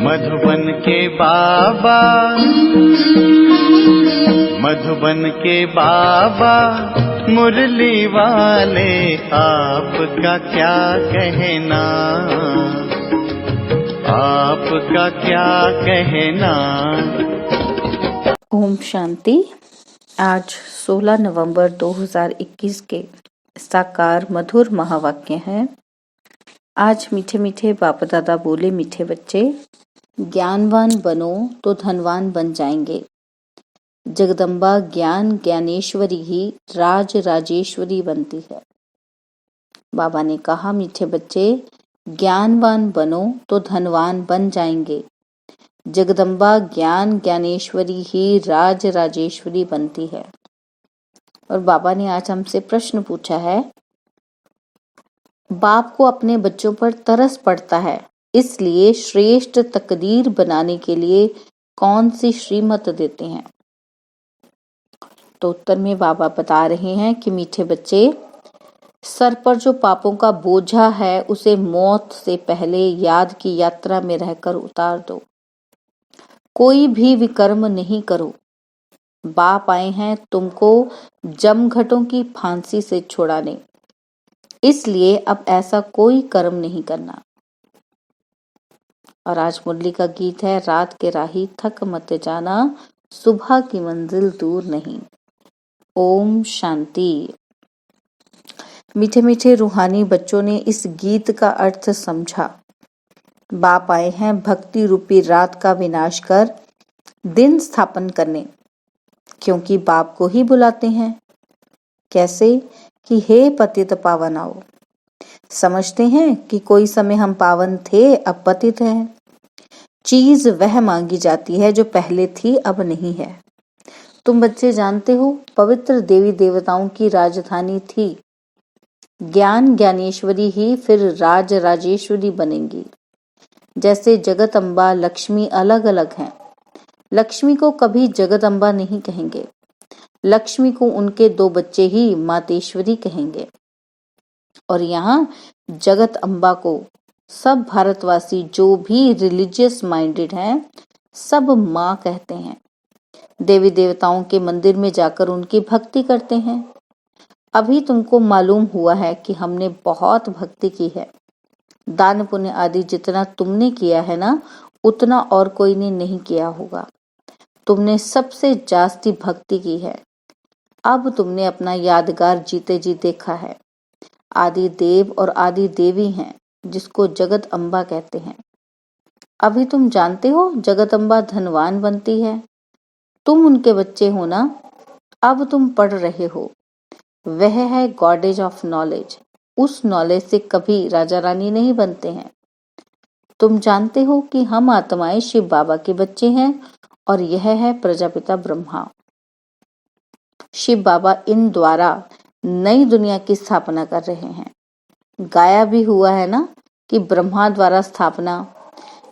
मधुबन के बाबा, मधुबन के बाबा मुरली वाले, आपका क्या कहना, आपका क्या कहना। ओम शांति। आज 16 नवंबर 2021 के साकार मधुर महावाक्य हैं। आज मीठे मीठे बाप दादा बोले, मीठे बच्चे, ज्ञानवान बनो तो धनवान बन जाएंगे। जगदम्बा ज्ञान ज्ञानेश्वरी ही राज राजेश्वरी बनती है। बाबा ने कहा, मीठे बच्चे, ज्ञानवान बनो तो धनवान बन जाएंगे। जगदम्बा ज्ञान ज्ञानेश्वरी ही राज राजेश्वरी बनती है। और बाबा ने आज हमसे प्रश्न पूछा है, बाप को अपने बच्चों पर तरस पड़ता है, इसलिए श्रेष्ठ तकदीर बनाने के लिए कौन सी श्रीमत देते हैं। तो उत्तर में बाबा बता रहे हैं कि मीठे बच्चे, सर पर जो पापों का बोझा है उसे मौत से पहले याद की यात्रा में रहकर उतार दो। कोई भी विकर्म नहीं करो। बाप आए हैं तुमको जमघटों की फांसी से छुड़ाने, इसलिए अब ऐसा कोई कर्म नहीं करना। और आज मुरली का गीत है, रात के राही थक मत जाना, सुबह की मंजिल दूर नहीं। ओम शांति। मीठे मीठे रूहानी बच्चों ने इस गीत का अर्थ समझा। बाप आए हैं भक्ति रूपी रात का विनाश कर दिन स्थापन करने, क्योंकि बाप को ही बुलाते हैं। कैसे कि हे पतित पावन आओ। समझते हैं कि कोई समय हम पावन थे, अब पतित हैं। चीज वह मांगी जाती है जो पहले थी, अब नहीं है। तुम बच्चे जानते हो, पवित्र देवी देवताओं की राजधानी थी। ज्ञान ज्ञानेश्वरी ही फिर राज राजेश्वरी बनेंगी। जैसे जगत अम्बा लक्ष्मी अलग अलग हैं। लक्ष्मी को कभी जगत अम्बा नहीं कहेंगे। लक्ष्मी को उनके दो बच्चे ही मातेश्वरी कहेंगे। और यहाँ जगत अम्बा को सब भारतवासी जो भी रिलीजियस माइंडेड हैं, सब माँ कहते हैं। देवी देवताओं के मंदिर में जाकर उनकी भक्ति करते हैं। अभी तुमको मालूम हुआ है कि हमने बहुत भक्ति की है। दान पुण्य आदि जितना तुमने किया है ना, उतना और कोई ने नहीं किया होगा। तुमने सबसे जास्ती भक्ति की है। अब तुमने अपना यादगार जीते जी देखा है। आदि देव और आदि देवी हैं, जिसको जगत अम्बा कहते हैं। अभी तुम जानते हो जगत अम्बा धनवान बनती है। तुम उनके बच्चे हो ना। अब तुम पढ़ रहे हो। वह है गॉडेज ऑफ नॉलेज। उस नॉलेज से कभी राजा रानी नहीं बनते हैं। तुम जानते हो कि हम आत्माएं शिव बाबा के बच्चे हैं और यह है प्रजापिता ब्रह्मा। शिव बाबा इन द्वारा नई दुनिया की स्थापना कर रहे हैं। गाया भी हुआ है ना कि ब्रह्मा द्वारा स्थापना।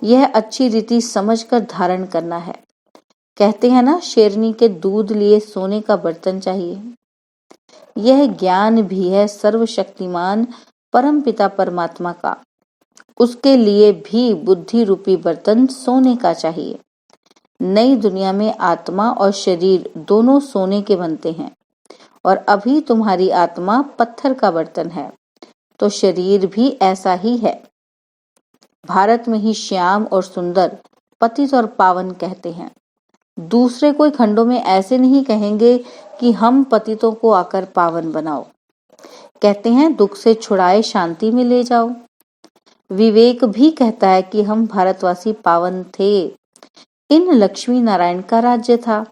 यह अच्छी रीति समझकर धारण करना है। कहते हैं ना, शेरनी के दूध लिए सोने का बर्तन चाहिए। यह ज्ञान भी है सर्वशक्तिमान परम पिता परमात्मा का। उसके लिए भी बुद्धि रूपी बर्तन सोने का चाहिए। नई दुनिया में आत्मा और शरीर दोनों सोने के बनते हैं, और अभी तुम्हारी आत्मा पत्थर का बर्तन है, तो शरीर भी ऐसा ही है। भारत में ही श्याम और सुंदर, पतित और पावन कहते हैं। दूसरे कोई खंडों में ऐसे नहीं कहेंगे कि हम पतितों को आकर पावन बनाओ। कहते हैं दुख से छुड़ाए शांति में ले जाओ। विवेक भी कहता है कि हम भारतवासी पावन थे। इन लक्ष्मी नारायण का राज्य था।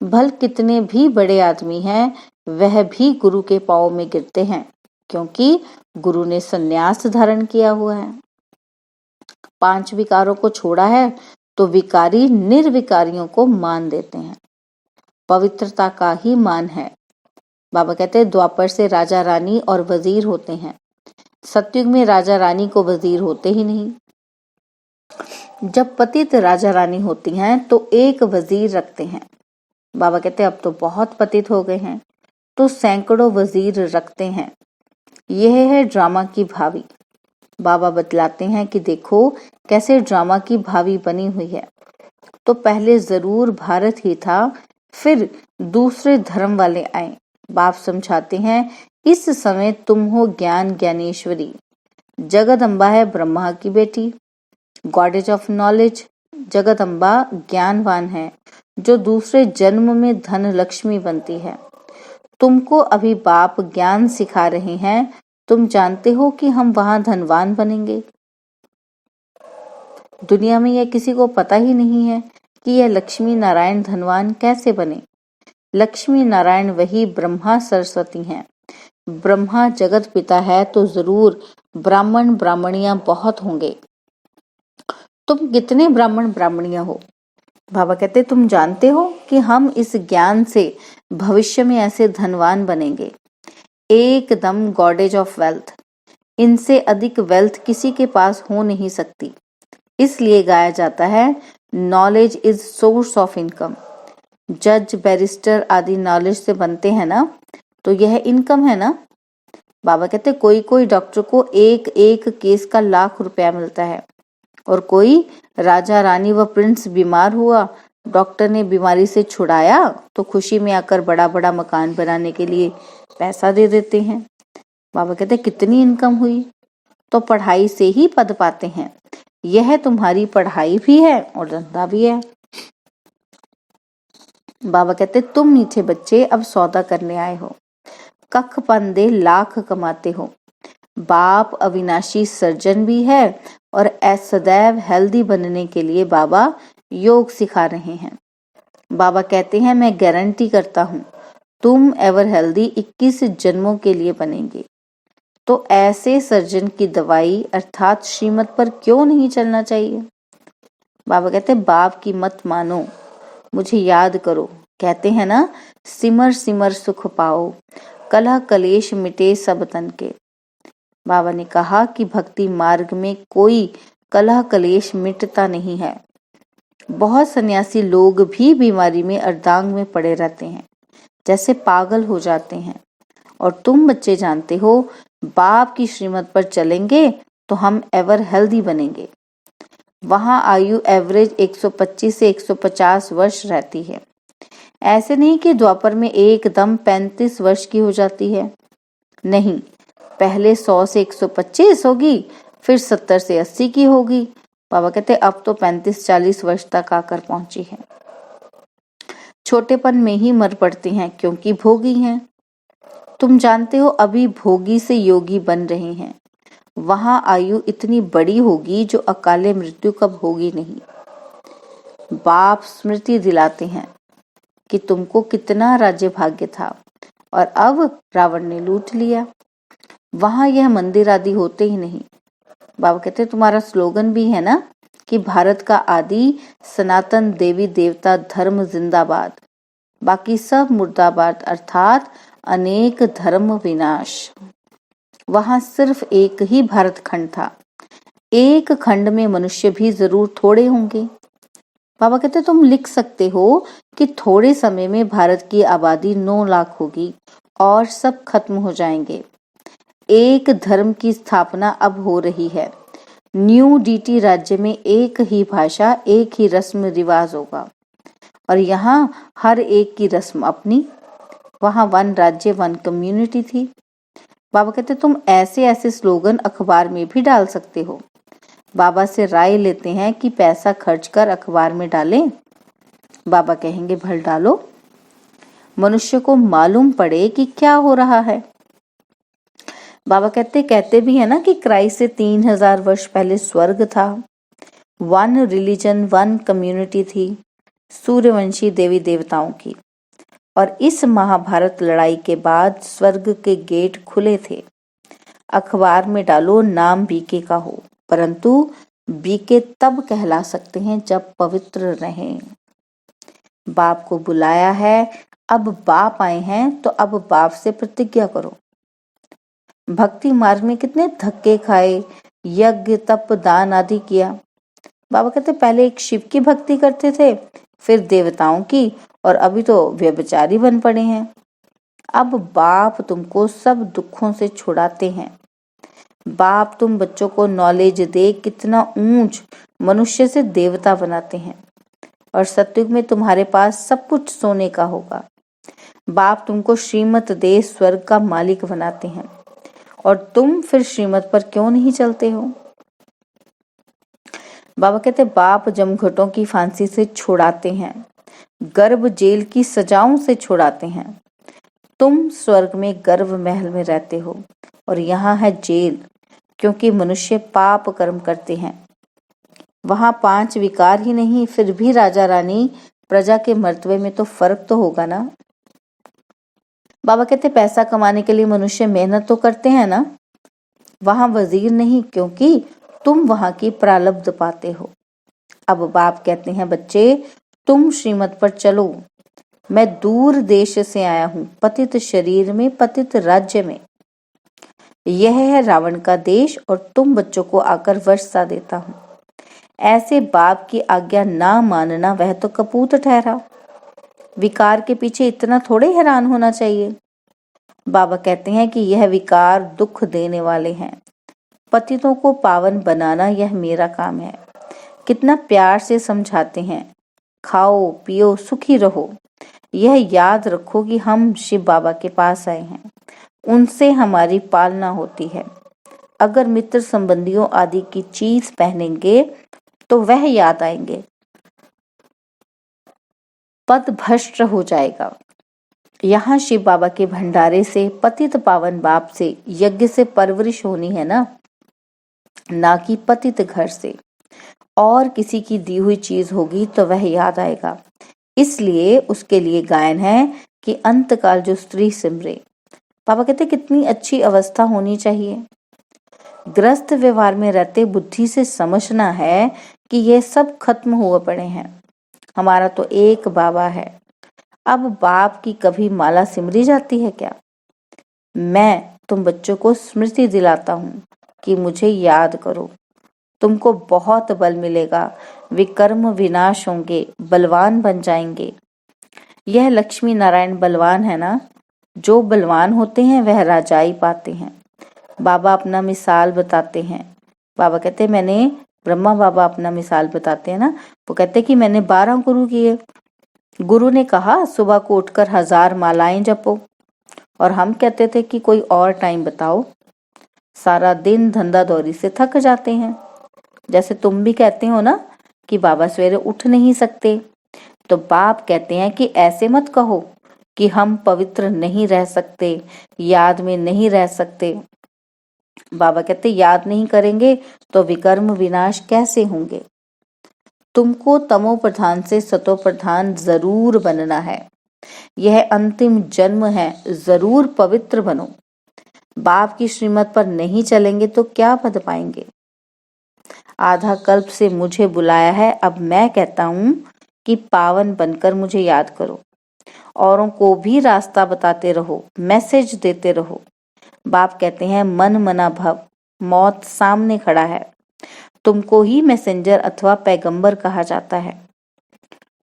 भल कितने भी बड़े आदमी हैं, वह भी गुरु के पांव में गिरते हैं, क्योंकि गुरु ने संन्यास धारण किया हुआ है। 5 विकारों को छोड़ा है तो विकारी निर्विकारियों को मान देते हैं। पवित्रता का ही मान है। बाबा कहते हैं द्वापर से राजा रानी और वजीर होते हैं। सतयुग में राजा रानी को वजीर होते ही नहीं। जब पतित राजा रानी होती हैं तो एक वजीर रखते हैं। बाबा कहते हैं अब तो बहुत पतित हो गए हैं, तो सैकड़ों वजीर रखते हैं। यह है ड्रामा की भावी। बाबा बतलाते हैं कि देखो कैसे ड्रामा की भावी बनी हुई है। तो पहले जरूर भारत ही था, फिर दूसरे धर्म वाले आए। बाप समझाते हैं इस समय तुम हो ज्ञान ज्ञानेश्वरी, जगदम्बा है ब्रह्मा की बेटी, गॉडेज ऑफ नॉलेज। जगदम्बा ज्ञानवान है जो दूसरे जन्म में धन लक्ष्मी बनती है। तुमको अभी बाप ज्ञान सिखा रहे हैं, तुम जानते हो कि हम वहां धनवान बनेंगे। दुनिया में यह किसी को पता ही नहीं है कि यह लक्ष्मी नारायण धनवान कैसे बने। लक्ष्मी नारायण वही ब्रह्मा सरस्वती हैं। ब्रह्मा जगत पिता है तो जरूर ब्राह्मण ब्राह्मणियां बहुत होंगे। तुम कितने ब्राह्मण ब्राह्मणियां हो? बाबा कहते तुम जानते हो कि हम इस ज्ञान से भविष्य में ऐसे धनवान बनेंगे, एकदम गॉडेज ऑफ वेल्थ। इनसे अधिक वेल्थ किसी के पास हो नहीं सकती। इसलिए गाया जाता है knowledge is source of income. जज बैरिस्टर आदि नॉलेज से बनते हैं ना, तो यह इनकम है ना। बाबा कहते कोई कोई डॉक्टर को एक एक केस का लाख रुपया मिलता है, और कोई राजा रानी व प्रिंस बीमार हुआ, डॉक्टर ने बीमारी से छुड़ाया तो खुशी में आकर बड़ा बड़ा मकान बनाने के लिए पैसा दे देते हैं। बाबा कहते कितनी इनकम हुई? तो पढ़ाई से ही पद पाते हैं। यह तुम्हारी पढ़ाई भी है और धंधा भी है। बाबा कहते तुम मीठे बच्चे अब सौदा करने आए हो, कख पंदे लाख कमाते हो। बाप अविनाशी सर्जन भी है और सदैव हेल्दी बनने के लिए बाबा योग सिखा रहे हैं। बाबा कहते हैं मैं गारंटी करता हूँ तुम एवर हेल्दी 21 जन्मों के लिए बनेंगे। तो ऐसे सर्जन की दवाई अर्थात श्रीमत पर क्यों नहीं चलना चाहिए? बाबा कहते बाप की मत मानो, मुझे याद करो। कहते हैं ना सिमर सिमर सुख पाओ, कलह कलेश मिटे सब तन के। बाबा ने कहा कि भक्ति मार्ग में कोई कलह कलेश मिटता नहीं है। बहुत सन्यासी लोग भी बीमारी में अर्धांग में पड़े रहते हैं, जैसे पागल हो जाते हैं। और तुम बच्चे जानते हो बाप की श्रीमत पर चलेंगे तो हम एवर हेल्दी बनेंगे। वहां आयु एवरेज 125 से 150 वर्ष रहती है। ऐसे नहीं कि द्वापर में एकदम 35 वर्ष की हो जाती है। नहीं, पहले 100 से 125 होगी, फिर 70 से 80 की होगी। बाबा कहते अब तो 35-40 वर्ष तक आकर पहुंची है। छोटेपन में ही मर पड़ते हैं क्योंकि भोगी हैं। तुम जानते हो अभी भोगी से योगी बन रहे हैं। वहां आयु इतनी बड़ी होगी जो अकाले मृत्यु कब होगी नहीं। बाप स्मृति दिलाते हैं कि तुमको कितना राज्य भाग्य था और अब रावण ने लूट लिया। वहां यह मंदिर आदि होते ही नहीं। बाबा कहते तुम्हारा स्लोगन भी है ना कि भारत का आदि सनातन देवी देवता धर्म जिंदाबाद, बाकी सब मुर्दाबाद, अर्थात अनेक धर्म विनाश। वहां सिर्फ एक ही भारत खंड था। एक खंड में मनुष्य भी जरूर थोड़े होंगे। बाबा कहते तुम लिख सकते हो कि थोड़े समय में भारत की आबादी 9 लाख होगी और सब खत्म हो जाएंगे। एक धर्म की स्थापना अब हो रही है। न्यू डीटी राज्य में एक ही भाषा, एक ही रस्म रिवाज होगा, और यहाँ हर एक की रस्म अपनी। वहां 1 राज्य 1 कम्युनिटी थी। बाबा कहते तुम ऐसे ऐसे स्लोगन अखबार में भी डाल सकते हो। बाबा से राय लेते हैं कि पैसा खर्च कर अखबार में डालें। बाबा कहेंगे भल डालो, मनुष्य को मालूम पड़े कि क्या हो रहा है। बाबा कहते भी है ना कि क्राइस्ट से 3000 वर्ष पहले स्वर्ग था। 1 रिलीजन 1 कम्युनिटी थी, सूर्यवंशी देवी देवताओं की। और इस महाभारत लड़ाई के बाद स्वर्ग के गेट खुले थे। अखबार में डालो नाम बीके का हो, परंतु बीके तब कहला सकते हैं जब पवित्र रहें। बाप को बुलाया है, अब बाप आए हैं तो अब बाप से प्रतिज्ञा करो। भक्ति मार्ग में कितने धक्के खाए, यज्ञ तप दान आदि किया। बाबा कहते पहले एक शिव की भक्ति करते थे, फिर देवताओं की, और अभी तो व्यभिचारी बन पड़े हैं। अब बाप तुमको सब दुखों से छुड़ाते हैं। बाप तुम बच्चों को नॉलेज दे कितना ऊंच मनुष्य से देवता बनाते हैं, और सतयुग में तुम्हारे पास सब कुछ सोने का होगा। बाप तुमको श्रीमत दे स्वर्ग का मालिक बनाते हैं, और तुम फिर श्रीमत पर क्यों नहीं चलते हो? बाबा कहते बाप जमघटों की फांसी से छुड़ाते हैं, गर्भ जेल की सजाओं से छुड़ाते हैं। तुम स्वर्ग में गर्भ महल में रहते हो, और यहाँ है जेल, क्योंकि मनुष्य पाप कर्म करते हैं। वहां 5 विकार ही नहीं, फिर भी राजा रानी प्रजा के मर्तबे में तो फर्क तो होगा ना। बाबा कहते पैसा कमाने के लिए मनुष्य मेहनत तो करते हैं ना। वहां वजीर नहीं, क्योंकि तुम वहां की प्रारब्ध पाते हो। अब बाप कहते हैं बच्चे तुम श्रीमत पर चलो। मैं दूर देश से आया हूँ, पतित शरीर में, पतित राज्य में। यह है रावण का देश, और तुम बच्चों को आकर वर्षा देता हूँ। ऐसे बाप की आज्ञा ना मानना वह तो कपूत ठहरा। विकार के पीछे इतना थोड़े हैरान होना चाहिए। बाबा कहते हैं कि यह विकार दुख देने वाले हैं। पतितों को पावन बनाना यह मेरा काम है। कितना प्यार से समझाते हैं, खाओ पियो सुखी रहो। यह याद रखो कि हम शिव बाबा के पास आए हैं, उनसे हमारी पालना होती है। अगर मित्र संबंधियों आदि की चीज पहनेंगे तो वह याद आएंगे, पद भ्रष्ट हो जाएगा। यहाँ शिव बाबा के भंडारे से, पतित पावन बाप से, यज्ञ से परवरिश होनी है ना कि पतित घर से। और किसी की दी हुई चीज होगी तो वह याद आएगा। इसलिए उसके लिए गायन है कि अंतकाल जो स्त्री सिमरे। बाबा कहते कितनी अच्छी अवस्था होनी चाहिए। ग्रस्त व्यवहार में रहते बुद्धि से समझना है कि ये सब खत्म हुए पड़े हैं। हमारा तो एक बाबा है। अब बाप की कभी माला सिमरी जाती है क्या? मैं तुम बच्चों को स्मृति दिलाता हूँ कि मुझे याद करो। तुमको बहुत बल मिलेगा, विकर्म विनाश होंगे, बलवान बन जाएंगे। यह लक्ष्मी नारायण बलवान है ना। जो बलवान होते हैं वह राजाई पाते हैं। बाबा अपना मिसाल बताते हैं। बाबा कहते मैंने, ब्रह्मा बाबा अपना मिसाल बताते हैं ना, वो कहते कि मैंने 12 गुरु किए। गुरु ने कहा सुबह को उठकर 1000 मालाएं जपो, और हम कहते थे कि कोई और टाइम बताओ। सारा दिन धंधा दौरी से थक जाते हैं। जैसे तुम भी कहते हो ना कि बाबा सवेरे उठ नहीं सकते, तो बाप कहते हैं कि ऐसे मत कहो कि हम पवित्र नहीं रह सकते, याद में नहीं रह सकते। बाबा कहते याद नहीं करेंगे तो विकर्म विनाश कैसे होंगे। तुमको तमो प्रधान से सतो प्रधान जरूर बनना है। यह अंतिम जन्म है, जरूर पवित्र बनो। बाप की श्रीमत पर नहीं चलेंगे तो क्या पद पाएंगे। आधा कल्प से मुझे बुलाया है, अब मैं कहता हूँ कि पावन बनकर मुझे याद करो। औरों को भी रास्ता बताते रहो, मैसेज देते रहो। बाप कहते हैं मन मना भव, मौत सामने खड़ा है। तुमको ही मैसेंजर अथवा पैगंबर कहा जाता है।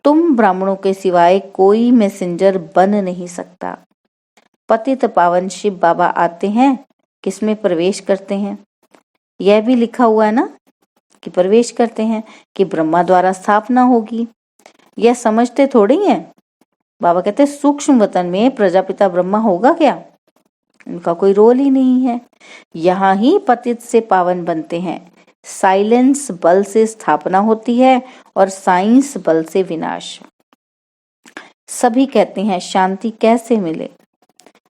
तुम ब्राह्मणों के सिवाय कोई मैसेंजर बन नहीं सकता। पतित पावन शिव बाबा आते हैं, किसमें प्रवेश करते हैं? यह भी लिखा हुआ है ना कि प्रवेश करते हैं, कि ब्रह्मा द्वारा स्थापना होगी। यह समझते थोड़ी हैं। बाबा कहते सूक्ष्म वतन में प्रजापिता ब्रह्मा होगा क्या? उनका कोई रोल ही नहीं है। यहाँ ही पतित से पावन बनते हैं। साइलेंस बल से स्थापना होती है और साइंस बल से विनाश। सभी कहते हैं शांति कैसे मिले।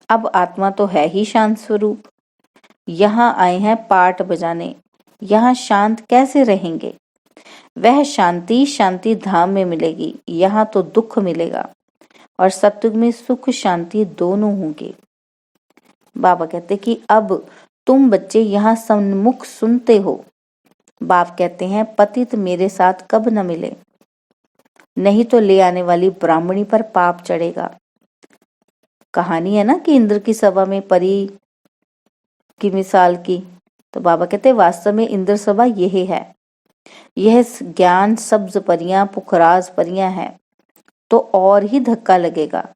अब आत्मा तो है ही शांत स्वरूप। यहाँ आए हैं पाठ बजाने, यहाँ शांत कैसे रहेंगे? वह शांति शांति धाम में मिलेगी, यहाँ तो दुख मिलेगा। और सत्युग में सुख शांति दोनों होंगे। बाबा कहते कि अब तुम बच्चे यहाँ सन्मुख सुनते हो। बाप कहते हैं पतित मेरे साथ कब न मिले, नहीं तो ले आने वाली ब्राह्मणी पर पाप चढ़ेगा। कहानी है ना कि इंद्र की सभा में परी की मिसाल की। तो बाबा कहते वास्तव में इंद्र सभा यही है। यह ज्ञान सब्ज परियां, पुखराज परियां हैं, तो और ही धक्का लगेगा।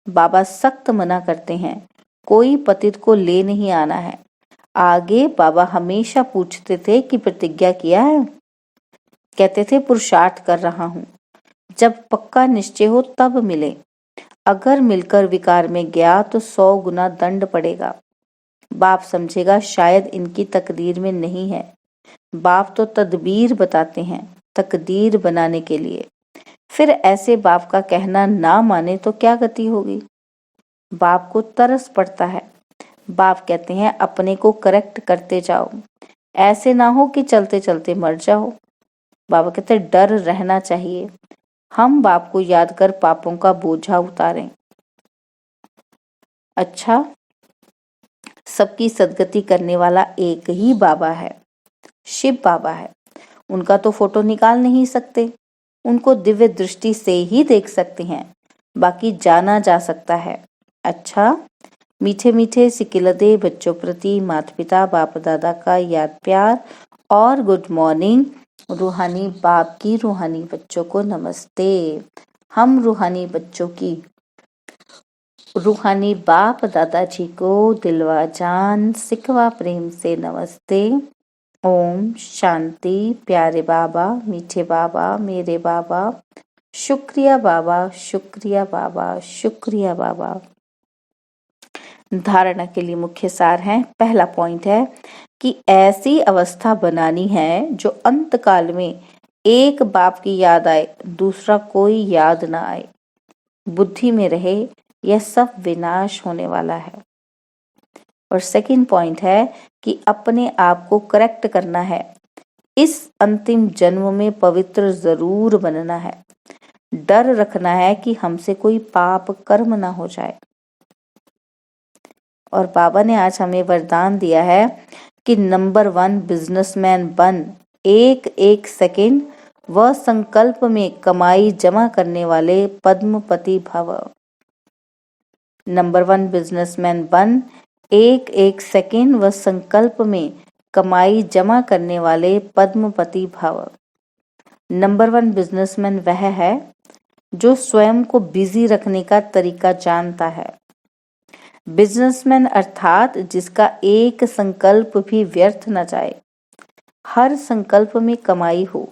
बाबा सख्त मना करते हैं, कोई पतित को ले नहीं आना है। आगे बाबा हमेशा पूछते थे कि प्रतिज्ञा किया है? कहते थे पुरुषार्थ कर रहा हूँ, जब पक्का निश्चय हो तब मिले, अगर मिलकर विकार में गया तो 100 गुना दंड पड़ेगा। बाप समझेगा शायद इनकी तकदीर में नहीं है। बाप तो तदबीर बताते हैं तकदीर बनाने के लिए। फिर ऐसे बाप का कहना ना माने तो क्या गति होगी? बाप को तरस पड़ता है। बाप कहते हैं अपने को करेक्ट करते जाओ, ऐसे ना हो कि चलते चलते मर जाओ। बाबा कहते डर रहना चाहिए। हम बाप को याद कर पापों का बोझा उतारें। अच्छा, सबकी सदगति करने वाला एक ही बाबा है, शिव बाबा है। उनका तो फोटो निकाल नहीं सकते, उनको दिव्य दृष्टि से ही देख सकते हैं, बाकी जाना जा सकता है। अच्छा, मीठे मीठे सिकिलदे बच्चों प्रति माता पिता बाप दादा का याद प्यार और गुड मॉर्निंग। रूहानी बाप की रूहानी बच्चों को नमस्ते। हम रूहानी बच्चों की रूहानी बाप दादाजी को दिलवा जान सिकवा प्रेम से नमस्ते। ओम शांति। प्यारे बाबा, मीठे बाबा, मेरे बाबा, शुक्रिया बाबा, शुक्रिया बाबा, शुक्रिया बाबा। धारणा के लिए मुख्य सार है। पहला पॉइंट है कि ऐसी अवस्था बनानी है जो अंत काल में एक बाप की याद आए, दूसरा कोई याद ना आए। बुद्धि में रहे यह सब विनाश होने वाला है। और सेकंड पॉइंट है कि अपने आप को करेक्ट करना है। इस अंतिम जन्म में पवित्र जरूर बनना है। डर रखना है कि हमसे कोई पाप कर्म ना हो जाए। और बाबा ने आज हमें वरदान दिया है कि नंबर 1 बिजनेसमैन बन। एक एक सेकंड व संकल्प में कमाई जमा करने वाले पद्मपति भव। नंबर 1 बिजनेसमैन बन, एक एक सेकंड व संकल्प में कमाई जमा करने वाले पद्मपति भव। नंबर 1 बिजनेसमैन वह है जो स्वयं को बिजी रखने का तरीका जानता है। बिजनेसमैन अर्थात जिसका एक संकल्प भी व्यर्थ न जाए, हर संकल्प में कमाई हो।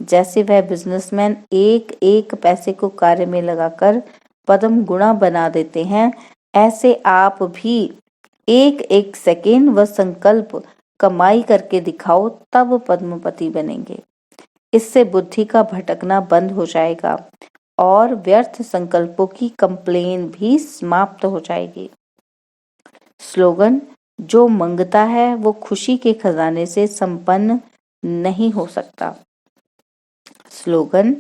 जैसे वह बिजनेसमैन एक एक पैसे को कार्य में लगाकर पद्म गुणा बना देते हैं, ऐसे आप भी एक एक सेकेंड व संकल्प कमाई करके दिखाओ, तब पद्मपति बनेंगे। इससे बुद्धि का भटकना बंद हो जाएगा और व्यर्थ संकल्पों की कंप्लेन भी समाप्त हो जाएगी। स्लोगन, जो मंगता है वो खुशी के खजाने से संपन्न नहीं हो सकता। स्लोगन,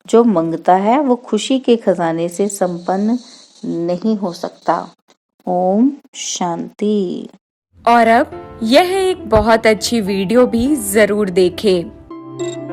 जो मंगता है वो खुशी के खजाने से संपन्न नहीं हो सकता। ओम शांति। और अब यह एक बहुत अच्छी वीडियो भी जरूर देखें।